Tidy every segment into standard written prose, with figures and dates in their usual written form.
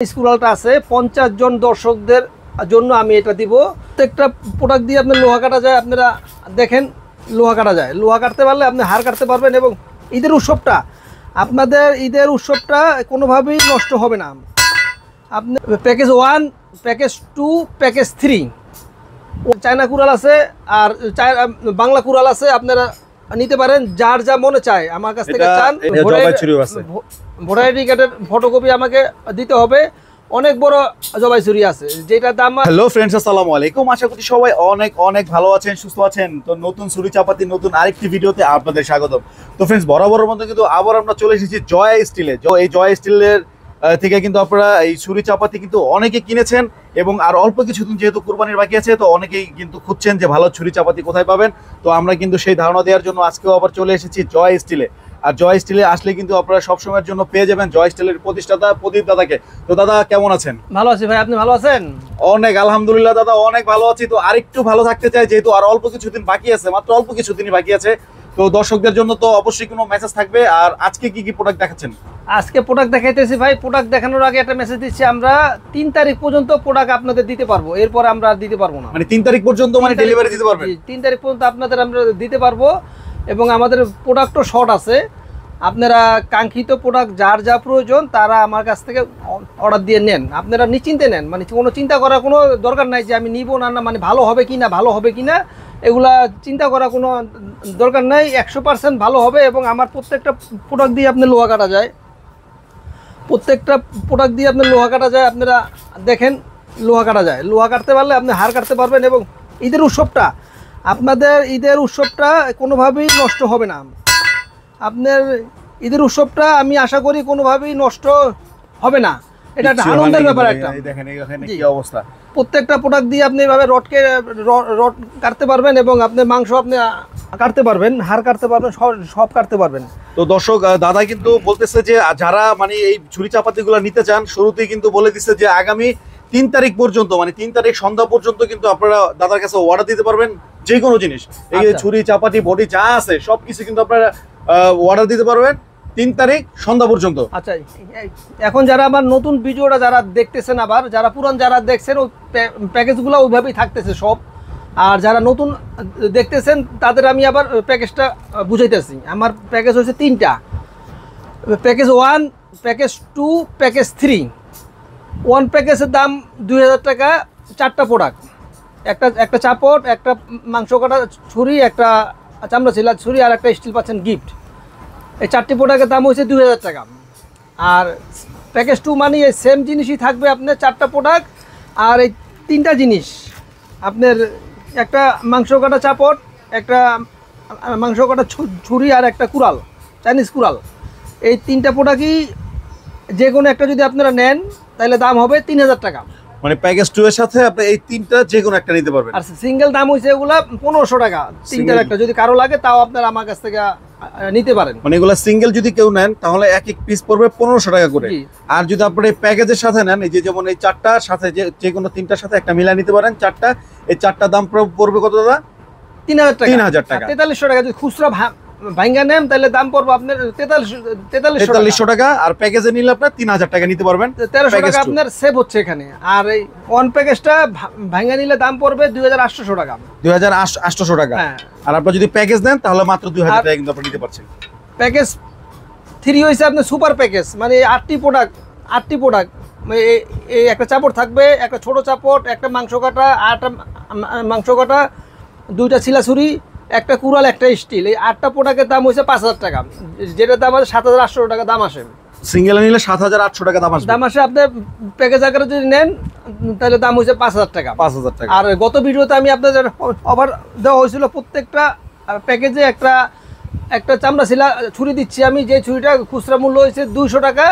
স্কুলটা আছে 50 জন দর্শকদের জন্য আমি এটা দিব। প্রত্যেকটা প্রোডাক্ট দিয়ে আপনার লোহা কাটা যায়। আপনারা দেখেন লোহা কাটা যায়, লোহা কাটতে পারলে আপনি হাড় কাটতে পারবেন। এবং ঈদের উৎসবটা আপনাদের কোনোভাবেই নষ্ট হবে না। আপনি প্যাকেজ 1, প্যাকেজ 2, প্যাকেজ 3 চায়না কুড়াল আছে আর বাংলা কুড়াল আছে। আপনারা নিতে পারেন যার যা মনে চায়। আমার কাছ থেকে চান ভোটার আইডি কার্ডের ফটোকপি আমাকে দিতে হবে। অনেক বড় জবাই ছুরি আছে যেটা দাম। হ্যালো ফ্রেন্ডস, আসসালামু আলাইকুম। আশা করি সবাই অনেক অনেক ভালো আছেন, সুস্থ আছেন। তো নতুন ছুরি চাপাতি নতুন আরেকটি ভিডিওতে আপনাদের স্বাগতম। তো ফ্রেন্ডস, বরাবরের মতো কিন্তু আবার আমরা চলে এসেছি জয় স্টিলে। এই জয় স্টিলের থেকে কিন্তু আপনারা এই ছুরি চাপাতি কিন্তু অনেকে কিনেছেন এবং আর অল্প কিছুদিন যেহেতু কুরবানির বাকি আছে, তো অনেকেই কিন্তু খুঁজছেন যে ভালো ছুরি চাপাতি কোথায় পাবেন। তো আমরা কিন্তু সেই ধারণা দেওয়ার জন্য আজকেও আবার চলে এসেছি জয় স্টিলে। আর জয় স্টিলে আসলে কিন্তু আপনারা সবসময়ের জন্য পেয়ে যাবেন জয় স্টিলের প্রতিষ্ঠাতা প্রদীপ দাদাকে। তো দাদা কেমন আছেন? ভালো আছি ভাই, আপনি ভালো আছেন? অনেক আলহামদুলিল্লাহ দাদা, অনেক ভালো আছি। তো আরেকটু ভালো থাকতে চাই, যেহেতু আর অল্প কিছুদিন বাকি আছে, মাত্র অল্প কিছুদিনই বাকি আছে। তো দর্শকদের জন্য তো অবশ্যই কোনো মেসেজ থাকবে। আর আজকে কি কি প্রোডাক্ট দেখাচ্ছেন? আজকে প্রোডাক্ট দেখাইতেছি ভাই। প্রোডাক্ট দেখানোর আগে একটা মেসেজ দিচ্ছি, আমরা 3 তারিখ পর্যন্ত প্রোডাক্ট আপনাদের দিতে পারবো, এরপর আমরা আর দিতে পারবো না। মানে 3 তারিখ পর্যন্ত মানে ডেলিভারি দিতে পারবেন? 3 তারিখ পর্যন্ত আপনাদের আমরা দিতে পারবো। এবং আমাদের প্রোডাক্টও শর্ট আছে। আপনারা কাঙ্ক্ষিত প্রোডাক্ট যার যা প্রয়োজন তারা আমার কাছ থেকে অর্ডার দিয়ে নেন। আপনারা নিশ্চিন্তে নেন, মানে কোনো চিন্তা করার কোনো দরকার নাই যে আমি নিব না, মানে ভালো হবে কি না এগুলা চিন্তা করার কোনো দরকার নাই। 100% ভালো হবে। এবং আমার প্রত্যেকটা প্রোডাক্ট দিয়ে আপনার লোহা কাটা যায়, আপনারা দেখেন লোহা কাটা যায়, লোহা কাটতে পারলে আপনি হাড় কাটতে পারবেন। এবং ঈদের উৎসবটা কোনোভাবেই নষ্ট হবে না। আপনার ঈদের উৎসবটা আমি আশা করি কোনোভাবেই নষ্ট হবে না। এটা একটা আনন্দের ব্যাপার। একটা দেখেন এখানে কি অবস্থা। প্রত্যেকটা প্রোডাক্ট দিয়ে আপনি এভাবে রড কাটতে পারবেন এবং আপনি মাংস আপনি কাটতে পারবেন, হাড় কাটতে পারবেন, সব কাটতে পারবেন। তো দর্শক, দাদা কিন্তু বলতেছে যে যারা মানে এই ছুরি চাপাতিগুলো নিতে চান, শুরুতেই কিন্তু বলে দিচ্ছে যে আগামী 3 তারিখ পর্যন্ত, মানে 3 তারিখ সন্ধ্যা পর্যন্ত কিন্তু আপনারা দাদার কাছে অর্ডার দিতে পারবেন যে কোনো জিনিস। এই ছুরি চাপাতি বডি যা আছে সবকিছু কিন্তু আপনারা অর্ডার দিতে পারবেন 3 তারিখ সন্ধ্যা পর্যন্ত। আচ্ছা, এখন যারা আমার নতুন ভিডিওটা যারা দেখতেছেন, আবার যারা পুরান যারা দেখছেন, ওই প্যাকেজগুলো ওইভাবেই থাকতেছে সব। আর যারা নতুন দেখতেছেন তাদের আমি আবার প্যাকেজটা বুঝাইতেছি। আমার প্যাকেজ হচ্ছে 3টা, প্যাকেজ 1, প্যাকেজ 2, প্যাকেজ 3। 1 প্যাকেজের দাম 2000 টাকা, 4টা প্রোডাক্ট, একটা চাপড়, একটা মাংস কাটা ছুরি, একটা চামড়া ছিলা ছুরি আর একটা স্টিল পাচ্ছেন গিফট। এই 4টি প্রোডাক্টের দাম হচ্ছে 2000 টাকা। আর প্যাকেজ 2 মানে এই সেম জিনিসই থাকবে, আপনার 4টা প্রোডাক্ট আর এই 3টা জিনিস। আপনার একটা মাংস কাটা চাপড়, একটা মাংস কাটা ছুরি আর একটা কুড়াল, চাইনিজ কুড়াল। এই 3টা প্রোডাক্টই যে কোনো একটা যদি আপনারা নেন তাহলে দাম হবে 3000 টাকা। মানে প্যাকেজ 2 এর সাথে আপনি এই 3টা যে কোনো একটা নিতে পারবেন। আর সিঙ্গেল দাম হইছে এগুলা 1500 টাকা। 3টার একটা যদি কারো লাগে তাও আপনারা আমার কাছ থেকে নিতে পারেন। মানে এগুলা সিঙ্গেল যদি কেউ নেন তাহলে এক এক পিস পড়বে 1500 টাকা করে। আর যদি আপনি এই প্যাকেজের সাথে নেন, এই যে যেমন এই 4টার সাথে যে কোনো 3টার সাথে একটা মিলা নিতে পারেন 4টা, এই 4টা দাম পড়বে কত দাদা? 3000 টাকা। 3000 টাকা, 4300 টাকা। যদি খুচরা ভাঙ্গা নেন তাহলে দাম পড়বে আপনার 4300 টাকা। আর প্যাকেজে নিলে আপনার 3000 টাকা নিতে পারবেন। 1300 টাকা আপনার সেভ হচ্ছে এখানে। আর এই 1 প্যাকেজটা ভাঙ্গা নিলে দাম পড়বে 2800 টাকা। 2800 টাকা। আর আপনি যদি প্যাকেজ নেন তাহলে মাত্র 2000 টাকা কিন্তু আপনি নিতে পারছেন। প্যাকেজ 3 হইছে আপনার সুপার প্যাকেজ, মানে 8টি প্রোডাক্ট। এই একটা চাপড় থাকবে, একটা ছোট চাপড়, একটা মাংস কাটা, 8টা মাংস কাটা, 2টা ছিলা ছুরি, একটা কুড়াল, একটা স্টিল। এই 8টা প্রোডাক্টের দাম হচ্ছে 5000 টাকা, যেটার দাম আছে 7800 টাকা দাম আসে। সিঙ্গেল নিলে 7800 টাকা দাম আসে। আপনি প্যাকেজ আকারে যদি নেন তাহলে দাম হচ্ছে 5000 টাকা। 5000 টাকা। আর গত ভিডিওতে আমি আপনাদের অফার দেওয়া হয়েছিল, প্রত্যেকটা প্যাকেজে একটা চামড়া ছিলা ছুরি দিচ্ছি আমি, যে ছুরিটা খুচরা মূল্য হয়েছে 200 টাকা,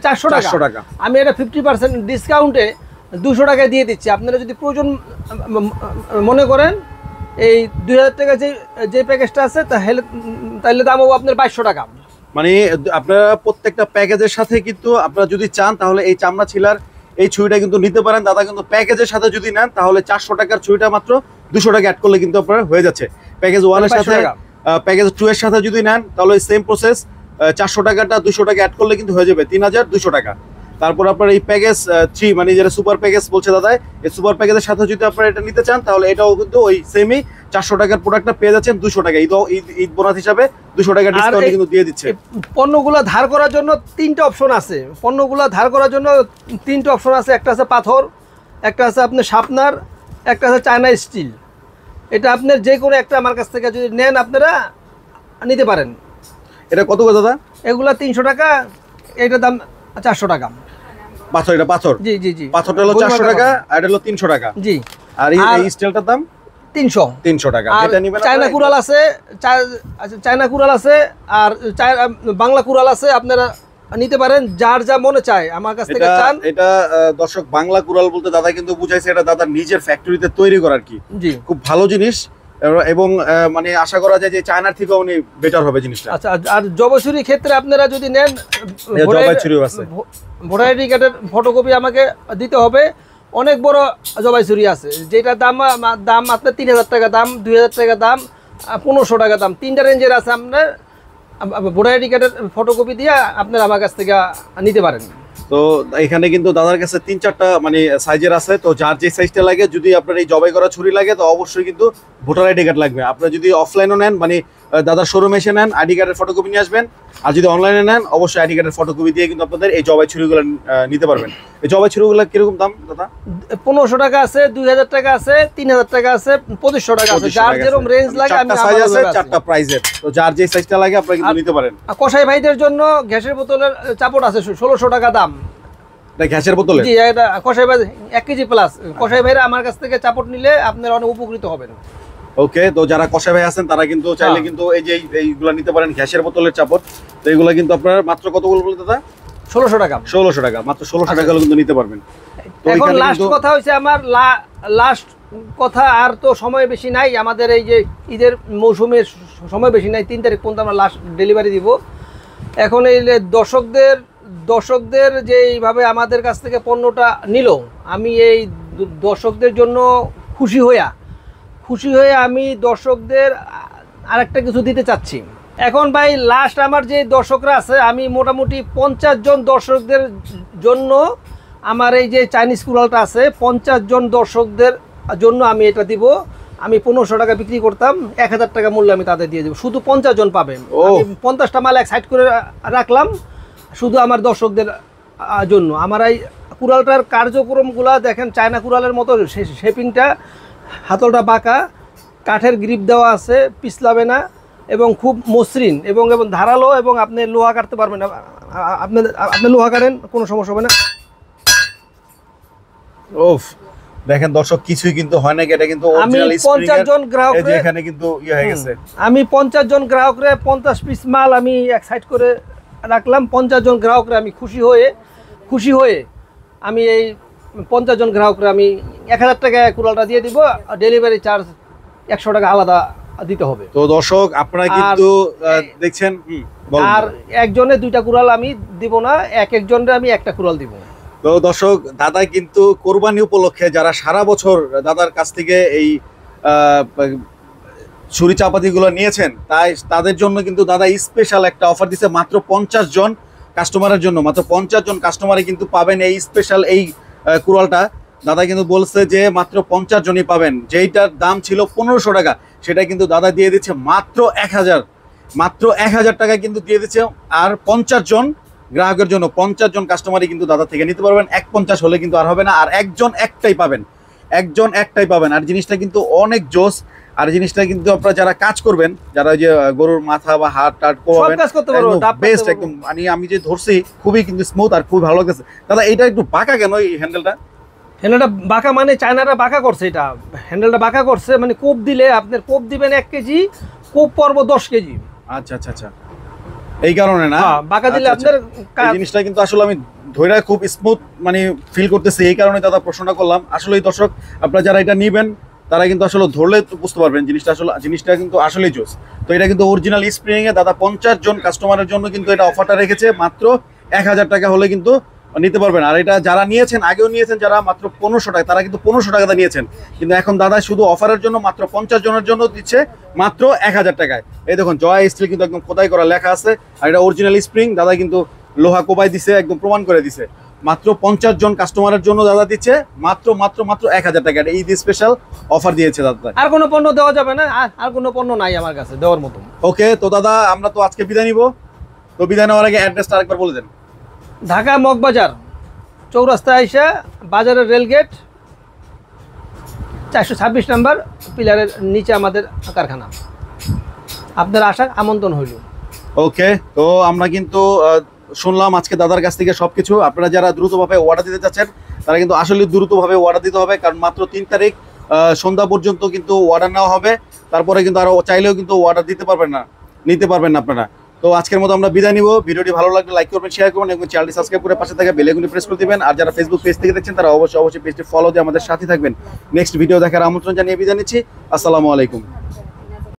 400 টাকা। আমি এটা 50% ডিসকাউন্টে 200 টাকায় দিয়ে দিচ্ছি। আপনারা যদি প্রয়োজন মনে করেন এই 2000 টাকা যে প্যাকেজটা আছে তাহলে দাম হবে আপনার 2200 টাকা। মানে আপনারা প্রত্যেকটা প্যাকেজের সাথে কিন্তু আপনারা যদি চান তাহলে এই চামড়া ছিলার এই ছুরিটা কিন্তু নিতে পারেন। দাদা কিন্তু প্যাকেজের সাথে যদি নেন তাহলে 400 টাকার ছুরিটা মাত্র 200 টাকা অ্যাড করলে কিন্তু আপনার হয়ে যাচ্ছে। প্যাকেজ 1 এর সাথে, প্যাকেজ 2 এর সাথে যদি নেন তাহলে সেম প্রসেস, 400 টাকাটা 200 টাকা অ্যাড করলে কিন্তু হয়ে যাবে 3200 টাকা। তারপর আপনার এই প্যাকেজ 3 মানে যেটা সুপার প্যাকেজ বলছে দাদা, এই সুপার প্যাকেজের সাথে যদি আপনারা এটা নিতে চান তাহলে এটাও কিন্তু ওই সেমই 400 টাকার প্রোডাক্টটা পেয়ে যাচ্ছেন 200 টাকা। ঈদ বোনাস হিসাবে 200 টাকা ডিসকাউন্ট কিন্তু দিয়ে দিচ্ছে। পণ্যগুলো ধার করার জন্য 3টা অপশন আছে, পণ্যগুলো ধার করার জন্য 3টা অপশন আছে। একটা আছে পাথর, একটা আছে আপনার শার্পনার, একটা আছে চায়না স্টিল। এটা আপনার যে কোনো একটা আমার কাছ থেকে যদি নেন আপনারা নিতে পারেন। এটা কত করে দাদা? এগুলা 300 টাকা, এটার দাম 400 টাকা। পাথর, এটা পাথর? জি জি জি। পাথরটা হলো 400 টাকা আর এটা হলো 300 টাকা। জি। আর এই স্টিলটার দাম 300 টাকা। আর এটা নেবেন চায়না কুড়াল আছে, চায়না কুড়াল আছে, আর বাংলা কুড়াল আছে। আপনারা নিতে পারেন যার যা মনে চায় আমার কাছ থেকে চান। এটা দর্শক বাংলা কুড়াল বলতে দাদা কিন্তু বুঝাইছে এটা দাদার নিজের ফ্যাক্টরিতে তৈরি করার কি। জি, খুব ভালো জিনিস এবং মানে আশা করা যায় যে চায়নার থেকে উনি বেটার হবে জিনিসটা। আচ্ছা, আর জবছুরি ক্ষেত্রে আপনারা যদি নেন জবাইছুরিও আছে, ভোটার আইডি কার্ডের ফটোকপি আমাকে দিতে হবে। অনেক বড় জবাইছুরি আছে যেটা দাম আপনার 3000 টাকা দাম, 2000 টাকা দাম, 1500 টাকা দাম, 3টা রেঞ্জের আছে। আপনার ভোটার আইডি কার্ডের ফটোকপি দিয়ে আপনারা আমার কাছ থেকে নিতে পারেন। তো এখানে কিন্তু দাদার কাছে 3-4টা মানে সাইজের আছে। তো যার যে সাইজটা লাগে, যদি আপনার এই জবাই করা ছুরি লাগে তো অবশ্যই কিন্তু ভোটার আইডি কার্ড লাগবে। আপনারা যদি অফলাইনও নেন মানে দাদার শোরুমে এসে নেন আইডি কার্ডের ফটোকপি নিয়ে আসবেন, আর যদি অনলাইনে নেন অবশ্যই আইডি কার্ডের ফটোকপি দিয়ে কিন্তু আপনাদের এই জবাই ছুরিগুলো নিতে পারবেন। এই জবাই ছুরিগুলো কিরকম দাম দাদা? 1500 টাকা আছে, 2000 টাকা আছে, 3000 টাকা আছে, 2500 টাকা আছে। যার যেরকম রেঞ্জ লাগে আমি সাইজ আছে 4টা প্রাইজের। তো যার যে সাইজটা লাগে আপনারা কিন্তু নিতে পারেন। কসাই ভাইদের জন্য গ্যাসের বোতলের চাপট আছে 1600 টাকা দাম। গ্যাসের বোতলে? জি, এটা কসাই ভাই 1 কেজি প্লাস। কসাই ভাইরা আমার কাছ থেকে চাপট নিলে আপনারা অনেক উপকৃত হবেন। ওকে, তো যারা কসাই ভাই আছেন তারা কিন্তু চাইলে কিন্তু এই যে এইগুলা নিতে পারেন, গ্যাসের বোতলের চাপট। তো এগুলা কিন্তু আপনারা মাত্র কত বলবো দাদা? 1600 টাকা। 1600 টাকা, মাত্র 1600 টাকা হলে কিন্তু নিতে পারবেন। তো এখন লাস্ট কথা হইছে আমার লাস্ট কথা, আর তো সময় বেশি নাই। আমাদের এই যে ঈদের মৌসুমের সময় বেশি নাই, 3 তারিখ পর্যন্ত আমরা লাস্ট ডেলিভারি দিব। এখন এই দর্শকদের যে এইভাবে আমাদের কাছ থেকে পণ্যটা নিল, আমি এই দর্শকদের জন্য খুশি হয়ে আমি দর্শকদের আরেকটা কিছু দিতে চাচ্ছি। এখন ভাই লাস্ট আমার যে দর্শকরা আছে, আমি মোটামুটি 50 জন দর্শকদের জন্য আমার এই যে চাইনিজ কুড়ালটা আছে, 50 জন দর্শকদের জন্য আমি এটা দিব। আমি 1500 টাকা বিক্রি করতাম, 1000 টাকা মূল্য আমি তাদের দিয়ে দেবো। শুধু 50 জন পাবেন। 50টা মাল এক সাইড করে রাখলাম শুধু আমার দর্শকদের জন্য। আমার এই কুড়ালটার কার্যক্রমগুলো দেখেন, চায়না কুড়ালের মতো শেপিংটা, হাতলটা বাঁকা, কাঠের গ্রিপ দেওয়া আছে, পিছলাবে না, এবং খুব মসৃণ এবং ধারালো, এবং আপনি লোহা কাটতে পারবেন। আপনি লোহা কাটেন, কোনো সমস্যা হবে না। ওফ, দেখেন দর্শক কিছুই কিন্তু হয় না, এটা কিন্তু অরিজিনাল স্প্রিং। 50 জন গ্রাহক এখানে কিন্তু হয়ে গেছে। আমি 50 জন গ্রাহকরে 50 পিস মাল আমি এক সাইড করে রাখলাম। 50 জন গ্রাহকরে আমি খুশি হয়ে আমি এই 50 জন গ্রাহকরে আমি 1000 টাকা কুড়ালটা দিয়ে দিব। ডেলিভারি চার্জ 100 টাকা আলাদা দিতে হবে। তো দর্শক আপনারা কিন্তু দেখছেন, আর একজনে 2টা কুড়াল আমি দিব না, একজনের আমি একটা কুড়াল দিব। তো দর্শক দাদা কিন্তু কোরবানি উপলক্ষে যারা সারা বছর দাদার কাছ থেকে এই ছুরি চাপাতিগুলো নিয়েছেন, তাই তাদের জন্য কিন্তু দাদা স্পেশাল একটা অফার দিচ্ছে। মাত্র 50 জন কাস্টমারের জন্য, মাত্র 50 জন কাস্টমারে কিন্তু পাবেন এই স্পেশাল এই কুড়ালটা। দাদা কিন্তু বলছে যে মাত্র 50 জনই পাবেন। যেইটার দাম ছিল 1500 টাকা সেটা কিন্তু দাদা দিয়ে দিচ্ছে মাত্র 1000 টাকা কিন্তু দিয়ে দিচ্ছে। আর 50 জন গ্রাহকের জন্য, 50 জন কাস্টমারই কিন্তু দাদা থেকে নিতে পারবেন। 150 হলে কিন্তু আর হবে না। আর একজন একটাই পাবেন। আর জিনিসটা কিন্তু অনেক জোস। আর জিনিসটা কিন্তু আপনারা যারা কাজ করবেন, যারা ওই যে গরুর মাথা বা হাত টাট কোয়াবেন, বেস্ট একদম। আমি যে ধরছি খুবই কিন্তু স্মুথ আর খুব ভালো লাগতেছে। দাদা এটা একটু বাঁকা কেন এই হ্যান্ডেলটা বাঁকা? মানে চায়নারা বাঁকা করছে, এটা হ্যান্ডেলটা বাঁকা করছে। মানে কোপ দিলে আপনার কোপ দিবেন 1 কেজি, কোপ পর্ব 10 কেজি। আচ্ছা, এই কারণে না বাঁকা দিলে আপনার জিনিসটা কিন্তু আসলে আমি ধৈরা খুব স্মুথ মানে ফিল করতেছি। এই কারণে দাদা প্রশ্নটা করলাম। আসলে দর্শক আপনারা যারা এটা নিবেন তারা কিন্তু আসলে ধরলে বুঝতে পারবেন জিনিসটা কিন্তু আসলেই জোস। তো এটা কিন্তু অরিজিনাল স্প্রিং এ দাদা 50 জন কাস্টমারের জন্য কিন্তু এটা অফারটা রেখেছে। মাত্র 1000 টাকা হলে কিন্তু নিতে পারবেন। আর এটা যারা নিয়েছেন, আগেও নিয়েছেন যারা, মাত্র 1500 টাকা, তারা কিন্তু 1500 টাকাতে নিয়েছেন। কিন্তু এখন দাদা শুধু অফারের জন্য মাত্র 50 জনের জন্য দিচ্ছে মাত্র 1000 টাকায়। এই দেখুন জয় স্টিল কিন্তু একদম খোদাই করা লেখা আছে। আর এটা অরিজিনাল স্প্রিং, দাদা কিন্তু লোহা কোবাই দিছে, একদম প্রমাণ করে দিছে। মাত্র 50 জন কাস্টমারের জন্য দাদা দিচ্ছে মাত্র মাত্র মাত্র 1000 টাকা। এটা ঈদ স্পেশাল অফার দিয়েছে দাদা। আর কোনো পণ্য দেওয়া যাবে না, আর কোনো পণ্য নাই আমার কাছে দেওয়ার মতো। ওকে, তো দাদা আমরা তো আজকে বিদায় নিব, তো বিদায় নেওয়ার আগে অ্যাড্রেসটা আরেকবার বলে দেন। ঢাকা মগবাজার চৌরাস্তা আইসা বাজারের রেলগেট 426 নাম্বার পিলারের নিচে আমাদের কারখানা। আপনার আসার আমন্ত্রণ হইল। ওকে, তো আমরা কিন্তু শুনলাম আজকে দাদার কাছ থেকে সবকিছু। আপনারা যারা দ্রুতভাবে অর্ডার দিতে চাচ্ছেন তারা কিন্তু আসলে দ্রুতভাবে অর্ডার দিতে হবে, কারণ মাত্র 3 তারিখ সন্ধ্যা পর্যন্ত কিন্তু অর্ডার নেওয়া হবে। তারপরে কিন্তু আরো চাইলেও কিন্তু অর্ডার নিতে পারবেন না আপনারা। তো আজকের মতো আমরা বিদায় নিব। ভিডিওটি ভালো লাগলে লাইক করবেন, শেয়ার করবেন এবং চ্যানেলটি সাবস্ক্রাইব করে পাশে থাকা বেল আইকনটি প্রেস করে দিবেন। আর যারা ফেসবুক পেজ থেকে দেখছেন তারা অবশ্যই পেজটি ফলো দিয়ে আমাদের সাথে থাকবেন। নেক্সট ভিডিও দেখার আমন্ত্রণ জানিয়ে বিদায় নিচ্ছি। আসসালামু আলাইকুম।